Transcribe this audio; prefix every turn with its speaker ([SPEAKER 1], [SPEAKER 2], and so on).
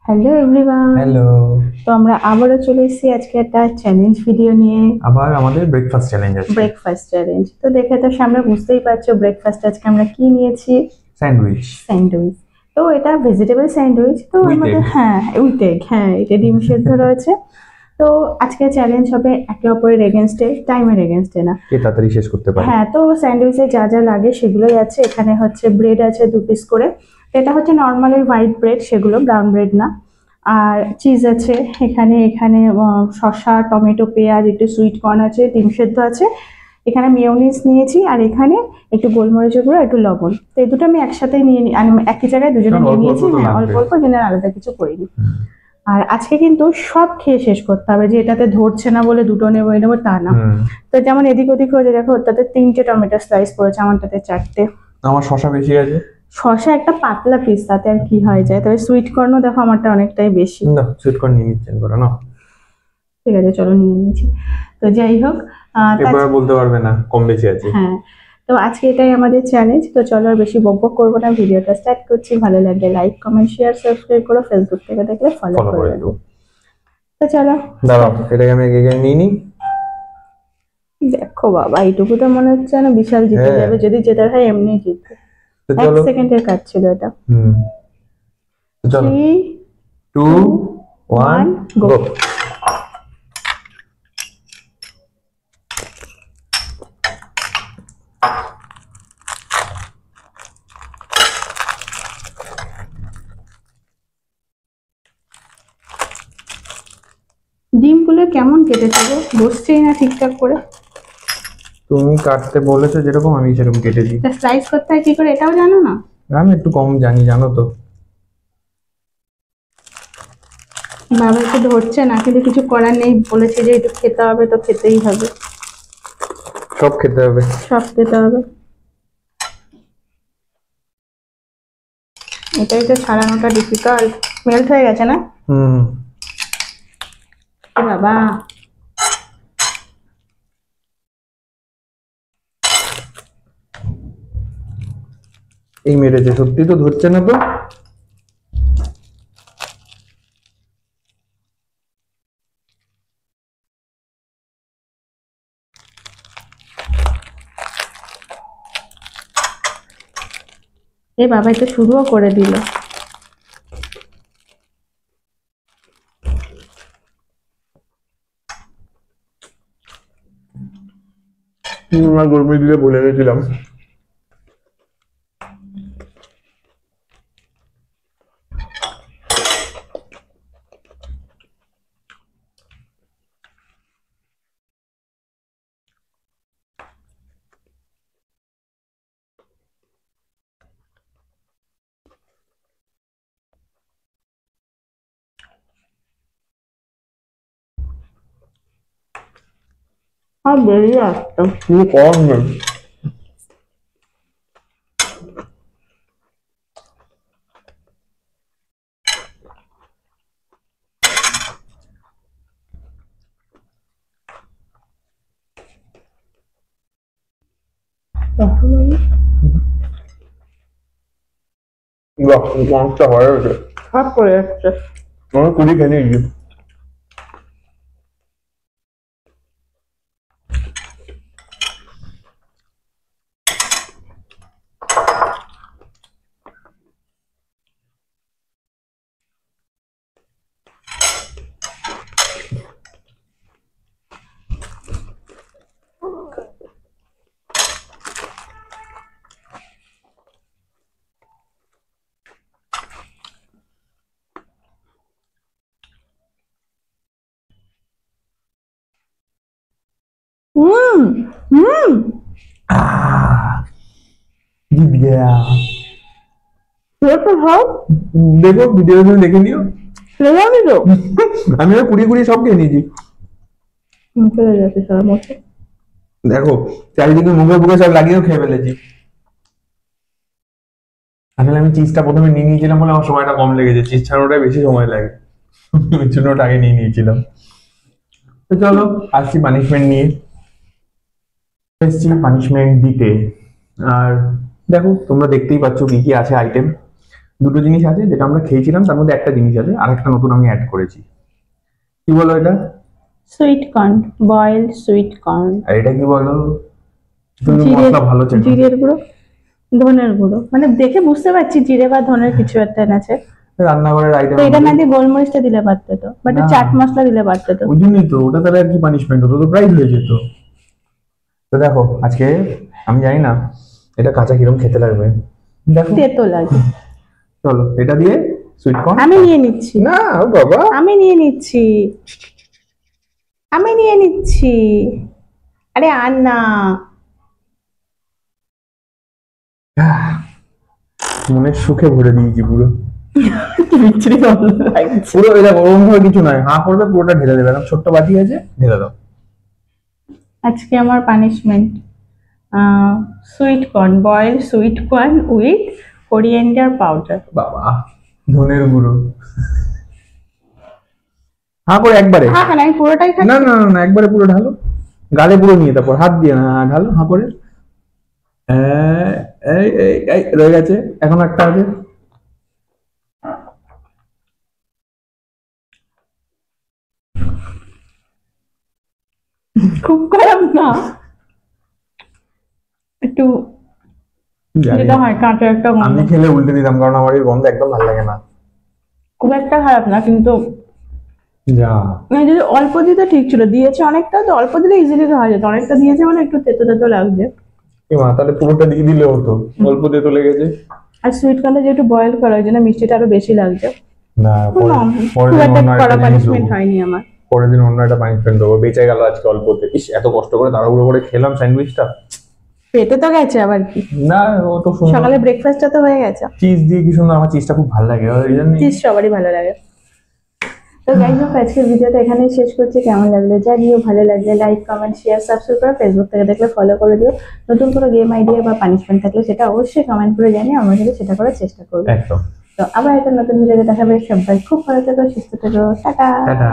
[SPEAKER 1] Hello everyone.
[SPEAKER 2] Hello.
[SPEAKER 1] তো আমরা আবারও চলে এসেছি আজকে একটা চ্যালেঞ্জ ভিডিও নিয়ে।
[SPEAKER 2] আবার আমাদের ব্রেকফাস্ট চ্যালেঞ্জ আছে।
[SPEAKER 1] ব্রেকফাস্ট চ্যালেঞ্জ, তো দেখে তো সামনে বুঝতেই পারছো ব্রেকফাস্ট আজকে আমরা কি নিয়েছি।
[SPEAKER 2] স্যান্ডউইচ।
[SPEAKER 1] স্যান্ডউইচ। তো এটা ভেজিটেবল স্যান্ডউইচ, তো
[SPEAKER 2] উইথ
[SPEAKER 1] আমাদের
[SPEAKER 2] এগ।
[SPEAKER 1] উইথ এগ, এটা ডিম সেদ্ধ রয়েছে। তো আজকে চ্যালেঞ্জ হবে একে অপরের এগেনস্টে, টাইমের এগেনস্টে না।
[SPEAKER 2] কে তাড়াতাড়ি শেষ করতে পারে।
[SPEAKER 1] তো স্যান্ডউইচে যা যা লাগে সেগুলোই আছে। এখানে হচ্ছে ব্রেড আছে 2 পিস করে। তো এটা হচ্ছে নর্মালি হোয়াইট ব্রেড, সেগুলো ব্রাউন ব্রেড না। আর চিজ আছে এখানে এখানে শসা, টমেটো, পেঁয়াজ, একটু সুইট কর্ন আছে, ডিম সেদ্ধ আছে। এখানে মেয়োনিজ নিয়েছি, আর এখানে একটু গোলমরিচের গুঁড়ো, একটু লবণ। তো এই দুটো আমি একসাথে নিয়ে একই জায়গায় দুজনে নিয়ে নিয়েছি। অল্প অল্প, জন্য আলাদা কিছু করিনি। আর আজকে কিন্তু সব খেয়ে শেষ করতে হবে, যে এটাতে ধরছে না বলে দুটো নেবো নেবো তা না। তো যেমন এদিক ওদিক হয়ে যায়, দেখো ওটাতে 3টে টমেটো স্লাইস পড়েছে, আমারটাতে 4টে।
[SPEAKER 2] আমার শসা বেশি আছে।
[SPEAKER 1] শসা একটা পাতলা পিস, তাতে আর কি হয়ে যায়। তবে সুইট কর্নও দেখো আমারটা অনেকটাই বেশি।
[SPEAKER 2] না, সুইট কর্ন নিয়ে নিচ্ছেন করে না।
[SPEAKER 1] ঠিক আছে, চলো নিয়ে নিয়েছি। তো যাই হোক,
[SPEAKER 2] এবার বলতে পারবে না কম বেশি আছে।
[SPEAKER 1] তো আজকে এটাই আমাদের চ্যালেঞ্জ। তো চলো আর বেশি বকবক করবো না, ভিডিওটা স্টার্ট করছি। ভালো লাগলে লাইক, কমেন্ট, শেয়ার, সাবস্ক্রাইব করো। ফেসবুক থেকে দেখলে ফলো করে দেবো। তো চলো,
[SPEAKER 2] দাঁড়াও, এটাকে আমি এগিয়ে নিয়ে নিই।
[SPEAKER 1] দেখো বাবা, এইটুকু তো মনে হচ্ছে না বিশাল জিতে যাবে। যদি জেতার হয় এমনি জিতবে। 1 সেকেন্ডের কাজ ছিল এটা। 3,
[SPEAKER 2] 2, 1 গো।
[SPEAKER 1] ডিমগুলো কেমন কেটেছে গো, বসছেই না ঠিকঠাক করে।
[SPEAKER 2] তুমি কাটতে বলেছো যেরকম, আমি সেরকম কেটেছি।
[SPEAKER 1] স্লাইস করতে হয় কি করে এটাও জানো না?
[SPEAKER 2] আমি একটু কম জানি, জানো তো।
[SPEAKER 1] বাবা একটু ধরছে না, কিন্তু কিছু করার নেই, বলেছে যে একটু খেতে হবে, তো খেতেই হবে।
[SPEAKER 2] সব খেতে হবে।
[SPEAKER 1] সব খেতে হবে। এটাই তো ছাড়ানোটা ডিফিকাল্ট। মেল্ট হয়ে গেছে না? বাবা,
[SPEAKER 2] এই মেরেছে, সত্যি তো ধরছে না তো।
[SPEAKER 1] এ বাবা, এটা শুরুও করে দিল।
[SPEAKER 2] গরমে দিলে ভুলে গেছিলাম।
[SPEAKER 1] আর বেরিয়ে আসতো।
[SPEAKER 2] পুরো কম নেই। বাহ, মাংসটা হয়ে গেছে।
[SPEAKER 1] সব করে যাচ্ছে।
[SPEAKER 2] আমি কুড়ি খেয়ে নিয়েছি।
[SPEAKER 1] হুম হুম
[SPEAKER 2] জিত গয়া। দেখো ভিডিও দেখে নিও। আমি কুড়ি কুড়ি সব খেয়ে নিয়েছি। দেখো চারিদিকে মুখে মুখে সব লাগিয়েও খেয়ে ফেলেছি। আসলে আমি চিজটা প্রথমে নিয়ে নিয়েছিলাম বলে আমার সময়টা কম লেগেছে, চিজ ছাড়ানোটাই বেশি সময় লাগে, ওই জন্য ওটা আগে নিয়ে নিয়েছিলাম। তো চলো আসছি পানিশমেন্ট নিয়ে। এসছি পানিশমেন্ট দিতে। আর দেখো তোমরা দেখতেই পাচ্ছ কি কি আছে আইটেম। দুটো জিনিস আছে যেটা আমরা খেয়েছিলাম, তার মধ্যে একটা জিনিস আছে, আর একটা নতুন আমি অ্যাড করেছি। কি বলো এটা?
[SPEAKER 1] Sweet corn, boiled sweet corn.
[SPEAKER 2] আর এটা কি বলো? তুমি মশলা ভালো চেনো।
[SPEAKER 1] জিরের গুঁড়ো, ধনের গুঁড়ো, মানে দেখে বুঝতে পারছি জিরে বা ধনের কিছু একটা আছে।
[SPEAKER 2] রান্নাঘরের আইটেম।
[SPEAKER 1] তো এটা না দিয়ে গোলমরিচটা দিলে পারতো তো, বাট চাট মশলা দিলে পারতো তো।
[SPEAKER 2] ওই জন্যই তো, ওটা তাহলে আর কি পানিশমেন্ট হতো, তো প্রাইজ হয়ে যেত। তো দেখো আজকে আমি জানি না এটা কাঁচা কিরম খেতে লাগবে, দেখো
[SPEAKER 1] তেতো লাগে।
[SPEAKER 2] চলো এটা দিয়ে সুইট কর্ন
[SPEAKER 1] আমি নিয়ে নিচ্ছি।
[SPEAKER 2] না ও বাবা,
[SPEAKER 1] আমি নিয়ে নিচ্ছি, আমি নিয়ে নিচ্ছি। আরে আর না,
[SPEAKER 2] মনের সুখে ভরে দিয়েছি পুরো।
[SPEAKER 1] বিচ্ছিরি গন্ধ লাগছে।
[SPEAKER 2] পুরো এটা ওরকম ভাবে কিছু নয়, হাঁ করবে পুরোটা ঢেলে দেবে, এখন ছোট্ট বাটি আছে ঢেলে দাও।
[SPEAKER 1] আজকে আমার punishment sweet corn, boiled sweet corn with coriander powder.
[SPEAKER 2] বাবা, ধনের গুঁড়ো। হাঁ করে একবারে।
[SPEAKER 1] হ্যাঁ হ্যাঁ, আমি পুরোটাই খাচ্ছি।
[SPEAKER 2] না না না না, একবারে পুরো ঢালো, গালে পুরো নিয়ে, তারপর হাত দিয়ে না, ঢালো হাঁ করে। এই এই এই রয়ে গেছে, এখন একটা আছে।
[SPEAKER 1] খুব খারাপ না, একটু
[SPEAKER 2] জানি
[SPEAKER 1] যেটা
[SPEAKER 2] না।
[SPEAKER 1] হয় কাঁচা একটা গন্ধ।
[SPEAKER 2] আমি খেলে উল্টে দিতাম, কারণ আমার এই গন্ধ একদম ভালো লাগে না।
[SPEAKER 1] খুব একটা খারাপ না, কিন্তু
[SPEAKER 2] যা
[SPEAKER 1] মানে যদি অল্প দিতে ঠিক ছিল, দিয়েছে অনেকটা, তো অল্প দিলে ইজিলি খাওয়া যেত, অনেকটা দিয়েছে মানে একটু তেতো তেতো লাগছে।
[SPEAKER 2] কি মা, তাহলে পুরোটা দিয়ে দিলে হতো, অল্প দিয়ে তো লেগেছে।
[SPEAKER 1] আর সুইট কর্নটা যেহেতু বয়েল করা, ওই জন্য মিষ্টিটা আরো বেশি লাগছে।
[SPEAKER 2] না
[SPEAKER 1] খুব
[SPEAKER 2] পরের দিন
[SPEAKER 1] একটা
[SPEAKER 2] অন্য একটা
[SPEAKER 1] কড়া
[SPEAKER 2] জিনিস
[SPEAKER 1] পানিশমেন্ট
[SPEAKER 2] দেবো,
[SPEAKER 1] হয়নি আমার।
[SPEAKER 2] পরের দিন অন্য একটা পানিশমেন্ট দেবো। বেঁচে গেল আজকে অল্পতে, ইস এত কষ্ট করে তাড়াহুড়ো করে খেলাম স্যান্ডউইচটা।
[SPEAKER 1] পেটে তো গেছে আবার কি,
[SPEAKER 2] না ও তো সুন্দর
[SPEAKER 1] সকালে ব্রেকফাস্টটা তো হয়ে গেছে।
[SPEAKER 2] চিজ দিয়ে, কি সুন্দর, আমার চিজটা খুব ভালো লাগে ওই জন্য।
[SPEAKER 1] চিজ সবারই ভালো লাগে। তো যাই হোক, আজকের ভিডিওটা এখানেই শেষ করছি। কেমন লাগলো জানিও, ভালো লাগলে লাইক কমেন্ট শেয়ার সাবস্ক্রাইব করো, ফেসবুক থেকে দেখলে ফলো করে দিও। নতুন কোনো গেম আইডিয়া বা পানিশমেন্ট থাকলে সেটা অবশ্যই কমেন্ট করে জানিও, আমরা কিন্তু সেটা করার চেষ্টা করবো।
[SPEAKER 2] একদম।
[SPEAKER 1] তো আবার একটা নতুন ভিডিওতে দেখাবে। সবাই খুব ভালো থেকো, সুস্থ থেকো, টাটা।
[SPEAKER 2] টাটা।